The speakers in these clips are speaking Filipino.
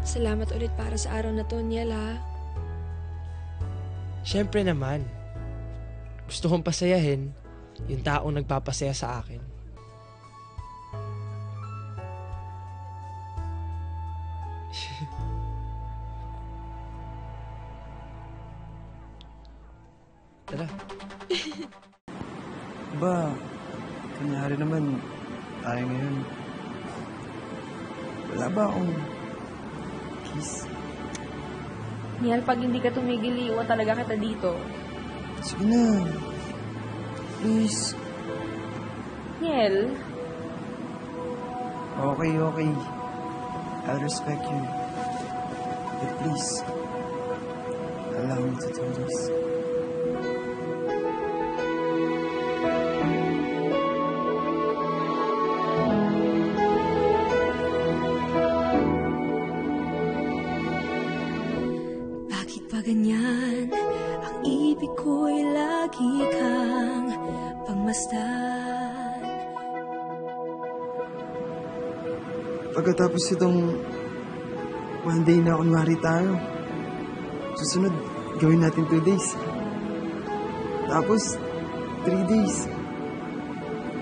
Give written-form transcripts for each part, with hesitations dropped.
Salamat ulit para sa araw na to, Niel, ha? Siyempre naman. Gusto kong pasayahin yung taong nagpapasaya sa akin. Tara. Ba, kunyari naman tayo ngayon. Wala ba akong kiss? Niel, pag hindi ka tumigil, iiwan talaga kita dito. Sige na. Please. Niel? Okay. I'll respect you. But please, allow me to do this. Bakit ba ganyan? Ang ibig ko'y lagi kang pagmasdan. Pagkatapos itong one day na kunwari tayo, susunod, gawin natin 2 days. Tapos, 3 days.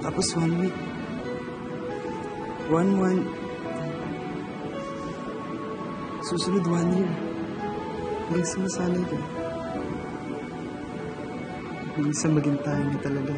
Tapos 1 week. 1 month. Susunod 1 year. Hanggang sa masanay ka. Hanggang sa maging tayo na talaga.